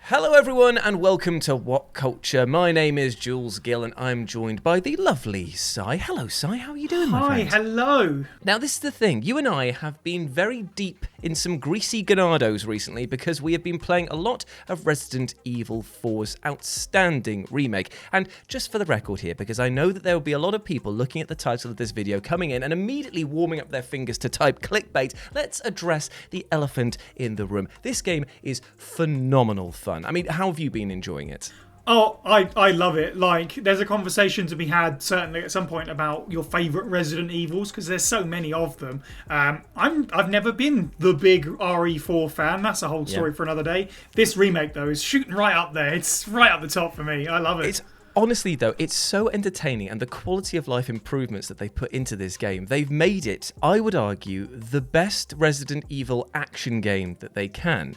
Hello everyone and welcome to What Culture. My name is Jules Gill and I'm joined by the lovely Sai. Hello Sai, how are you doing, my friend? Hi, hello. Now this is the thing, you and I have been very deep in some greasy ganados recently because we have been playing a lot of Resident Evil 4's outstanding remake. And just for the record here, because I know that there will be a lot of people looking at the title of this video coming in and immediately warming up their fingers to type clickbait, let's address the elephant in the room. This game is phenomenal fun. I mean, how have you been enjoying it? Oh, I love it. Like, there's a conversation to be had, certainly at some point, about your favourite Resident Evils, because there's so many of them. I've never been the big RE4 fan. That's a whole story for another day. This remake, though, is shooting right up there. It's right up the top for me. I love it. Honestly, though, it's so entertaining, and the quality of life improvements that they put into this game, they've made it, I would argue, the best Resident Evil action game that they can.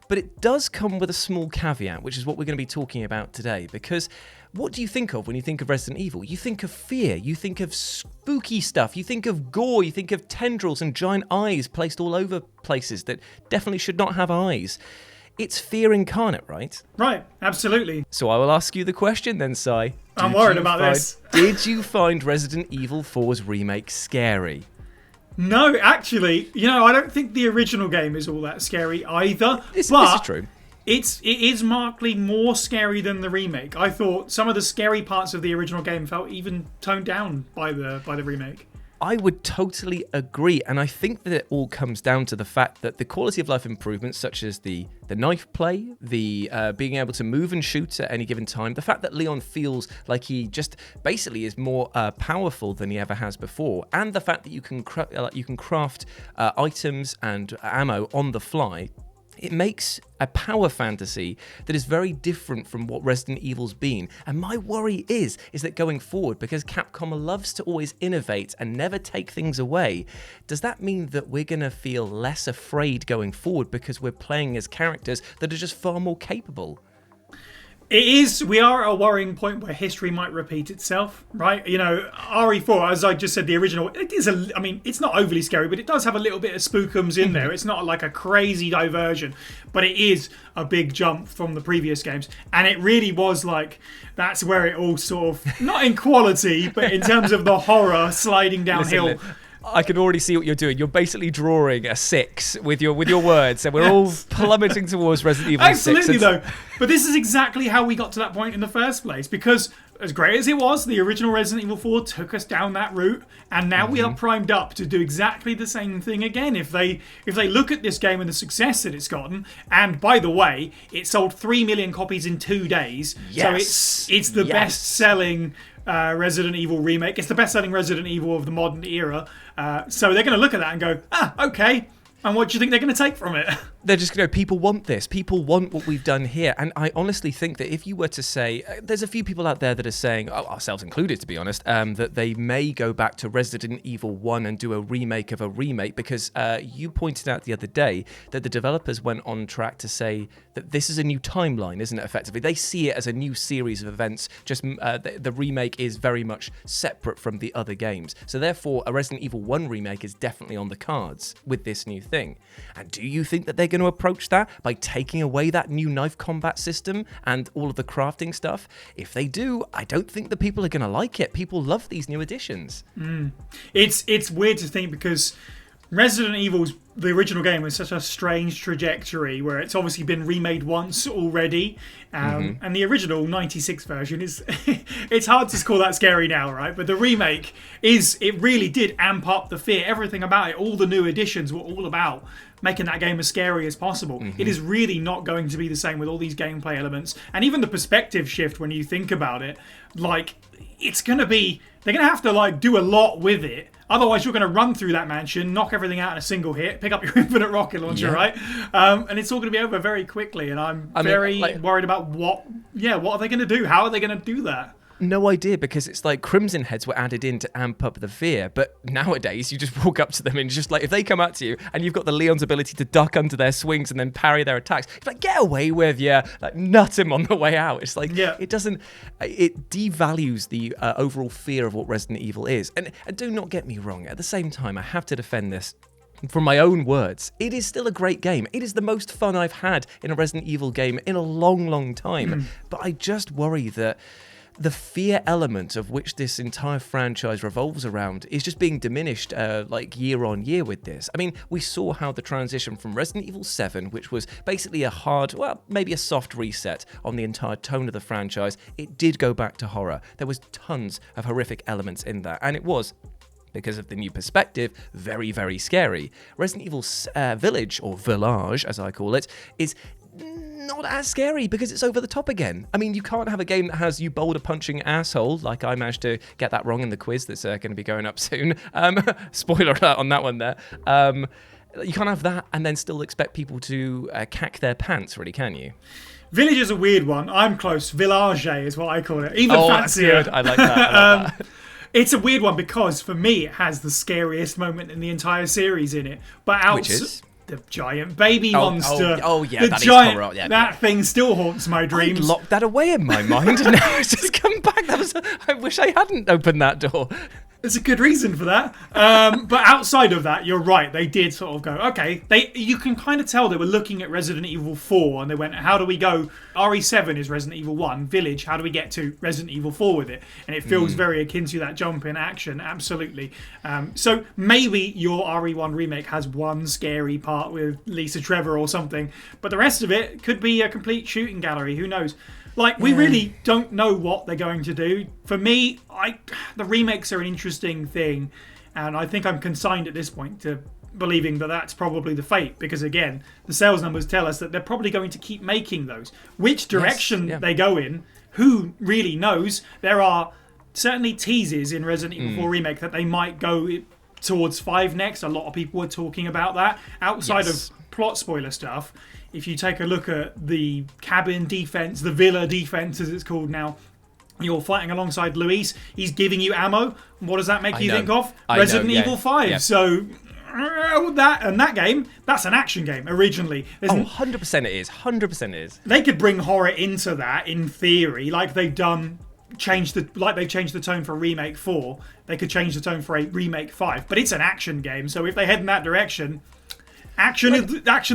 But it does come with a small caveat, which is what we're going to be talking about today, because what do you think of when you think of Resident Evil? You think of fear, you think of spooky stuff, you think of gore, you think of tendrils and giant eyes placed all over places that definitely should not have eyes. It's fear incarnate, right? Right, absolutely. So I will ask you the question then, Sai. I'm worried about this. Did you find Resident Evil 4's remake scary? No, actually, I don't think the original game is all that scary either. This is true. It is markedly more scary than the remake. I thought some of the scary parts of the original game felt even toned down by the remake. I would totally agree, and I think that it all comes down to the fact that the quality of life improvements, such as the knife play, the being able to move and shoot at any given time, the fact that Leon feels like he just basically is more powerful than he ever has before, and the fact that you can craft items and ammo on the fly. It makes a power fantasy that is very different from what Resident Evil's been. And my worry is that going forward, because Capcom loves to always innovate and never take things away, does that mean that we're going to feel less afraid going forward because we're playing as characters that are just far more capable? We are at a worrying point where history might repeat itself, right? RE4, as I just said, the original, it's not overly scary, but it does have a little bit of spookums in there. It's not like a crazy diversion, but it is a big jump from the previous games. And it really was like, that's where it all sort of, not in quality, but in terms of the horror sliding downhill. Listen, I can already see what you're doing. You're basically drawing a 6 with your words, and we're all plummeting towards Resident Evil 6. Absolutely, though. But this is exactly how we got to that point in the first place, because as great as it was, the original Resident Evil 4 took us down that route, and now we are primed up to do exactly the same thing again. If they look at this game and the success that it's gotten, and by the way, it sold 3 million copies in 2 days, so it's the best-selling Resident Evil remake. It's the best-selling Resident Evil of the modern era. So they're going to look at that and go, okay. And what do you think they're going to take from it? They're just going to go, people want this. People want what we've done here. And I honestly think that if you were to say, there's a few people out there that are saying, ourselves included to be honest, that they may go back to Resident Evil 1 and do a remake of a remake, because you pointed out the other day that the developers went on track to say that this is a new timeline, isn't it, effectively? They see it as a new series of events, just the remake is very much separate from the other games. So therefore, a Resident Evil 1 remake is definitely on the cards with this new thing. And do you think that they're going to approach that by taking away that new knife combat system and all of the crafting stuff? If they do, I don't think the people are going to like it. People love these new additions. It's weird to think, because Resident Evil's, the original game, was such a strange trajectory where it's obviously been remade once already. And the original 96 version is, it's hard to call that scary now, right? But the remake it really did amp up the fear. Everything about it, all the new additions were all about making that game as scary as possible. It is really not going to be the same with all these gameplay elements. And even the perspective shift when you think about it, like, it's going to be, they're going to have to like do a lot with it. Otherwise, you're going to run through that mansion, knock everything out in a single hit, pick up your infinite rocket launcher, right? And it's all going to be over very quickly. And I'm very worried about what are they going to do? How are they going to do that? No idea, because it's like Crimson Heads were added in to amp up the fear, but nowadays you just walk up to them and just like, if they come at you and you've got the Leon's ability to duck under their swings and then parry their attacks, it's like, get away with you, like nut him on the way out. It's like, it devalues the overall fear of what Resident Evil is. And do not get me wrong, at the same time, I have to defend this. from my own words, it is still a great game. It is the most fun I've had in a Resident Evil game in a long, long time. But I just worry that the fear element of which this entire franchise revolves around is just being diminished like year on year with this. I mean, we saw how the transition from Resident Evil 7, which was basically a hard, well, maybe a soft reset on the entire tone of the franchise, it did go back to horror. There was tons of horrific elements in that, and it was, because of the new perspective, very, very scary. Resident Evil Village, or Village as I call it, is not as scary because it's over the top again. I mean, you can't have a game that has you boulder punching asshole, like I managed to get that wrong in the quiz that's going to be going up soon. Spoiler alert on that one there. You can't have that and then still expect people to cack their pants, really, can you? Village is a weird one. I'm close. Village is what I call it. Even fancier. That's good. I like that. It's a weird one because, for me, it has the scariest moment in the entire series in it. But Which is? The giant baby monster. Yeah, that is horror. Yeah, that thing still haunts my dreams. I locked that away in my mind, and now it's just come back. I wish I hadn't opened that door. There's a good reason for that. But outside of that, you're right. They did sort of go, okay. You can kind of tell they were looking at Resident Evil 4 and they went, how do we go? RE7 is Resident Evil 1. Village, how do we get to Resident Evil 4 with it? And it feels very akin to that jump in action, absolutely. So maybe your RE1 remake has one scary part with Lisa Trevor or something, but the rest of it could be a complete shooting gallery. Who knows? Like, we really don't know what they're going to do. For me, the remakes are an interesting thing, and I think I'm consigned at this point to believing that that's probably the fate, because, again, the sales numbers tell us that they're probably going to keep making those. Which direction they go in, who really knows? There are certainly teases in Resident Evil 4 Remake that they might go towards 5 next. A lot of people are talking about that. Outside of plot spoiler stuff, if you take a look at the cabin defense, the villa defense as it's called now, you're fighting alongside Luis. He's giving you ammo. What does that make you think of? Resident Evil 5. Yeah. So that game, that's an action game originally. 100% it is. 100% it is. They could bring horror into that in theory, like they've done. They've changed the tone for Remake 4. They could change the tone for a Remake 5. But it's an action game, so if they head in that direction, action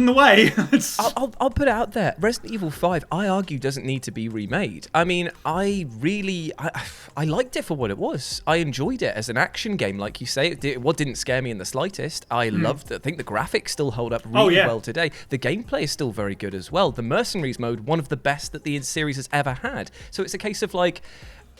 the way. I'll put it out there. Resident Evil 5, I argue, doesn't need to be remade. I mean, I liked it for what it was. I enjoyed it as an action game, like you say. What didn't scare me in the slightest. I loved it. I think the graphics still hold up really well today. The gameplay is still very good as well. The Mercenaries mode, one of the best that the series has ever had. So it's a case of like,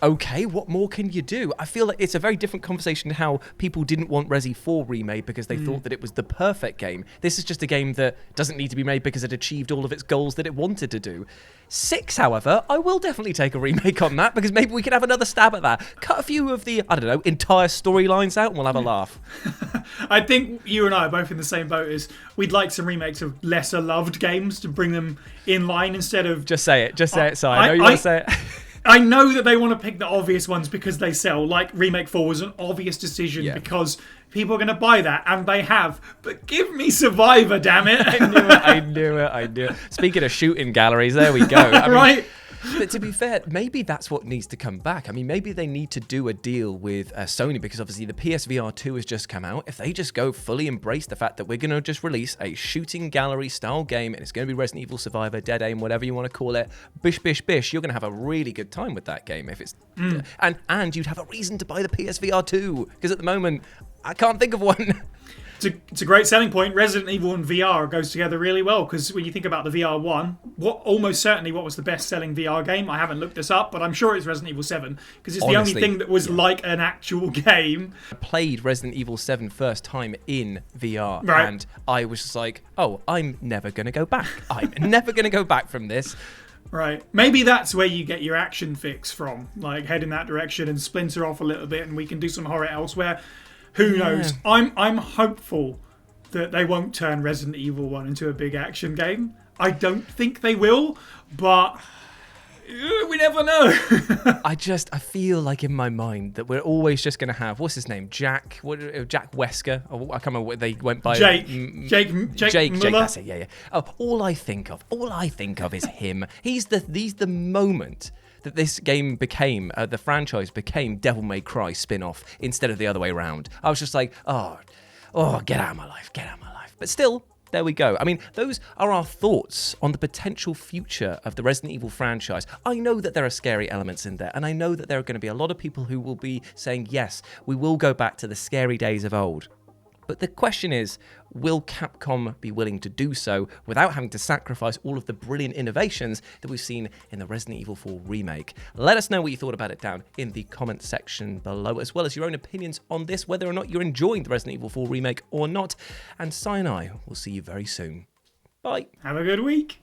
okay, what more can you do? I feel like it's a very different conversation to how people didn't want Resi 4 remade because they thought that it was the perfect game. This is just a game that doesn't need to be made because it achieved all of its goals that it wanted to do. 6, however, I will definitely take a remake on that because maybe we can have another stab at that. Cut a few of the, entire storylines out and we'll have a laugh. I think you and I are both in the same boat as we'd like some remakes of lesser loved games to bring them in line instead of... Just say it, Si. I know you want to say it. I know that they want to pick the obvious ones because they sell. Like Remake 4 was an obvious decision because people are going to buy that, and they have. But give me Survivor, damn it. I knew it. Speaking of shooting galleries, there we go. Right? But to be fair, maybe that's what needs to come back. I mean, maybe they need to do a deal with Sony because obviously the PSVR 2 has just come out. If they just go fully embrace the fact that we're going to just release a shooting gallery style game and it's going to be Resident Evil Survivor, Dead Aim, whatever you want to call it, bish, bish, bish, you're going to have a really good time with that game. If it's and you'd have a reason to buy the PSVR 2 because at the moment, I can't think of one. It's a great selling point. Resident Evil and VR goes together really well because when you think about the VR 1, almost certainly what was the best-selling VR game? I haven't looked this up, but I'm sure it's Resident Evil 7 because it's the only thing that was like an actual game. I played Resident Evil 7 first time in VR and I was just like, oh, I'm never going to go back. I'm never going to go back from this. Right. Maybe that's where you get your action fix from. Like, head in that direction and splinter off a little bit and we can do some horror elsewhere. Who knows? I'm hopeful that they won't turn Resident Evil 1 into a big action game. I don't think they will, but we never know. I feel like in my mind that we're always just going to have, what's his name? Jack Wesker? I can't remember what they went by. Jake Jake, that's it, yeah. Oh, all I think of is him. He's the moment that this game became, the franchise became Devil May Cry spin-off instead of the other way around. I was just like, oh, oh, get out of my life, get out of my life. But still, there we go. I mean, those are our thoughts on the potential future of the Resident Evil franchise. I know that there are scary elements in there, and I know that there are going to be a lot of people who will be saying, yes, we will go back to the scary days of old. But the question is, will Capcom be willing to do so without having to sacrifice all of the brilliant innovations that we've seen in the Resident Evil 4 remake? Let us know what you thought about it down in the comment section below, as well as your own opinions on this, whether or not you're enjoying the Resident Evil 4 remake or not. And Si and I will see you very soon. Bye. Have a good week.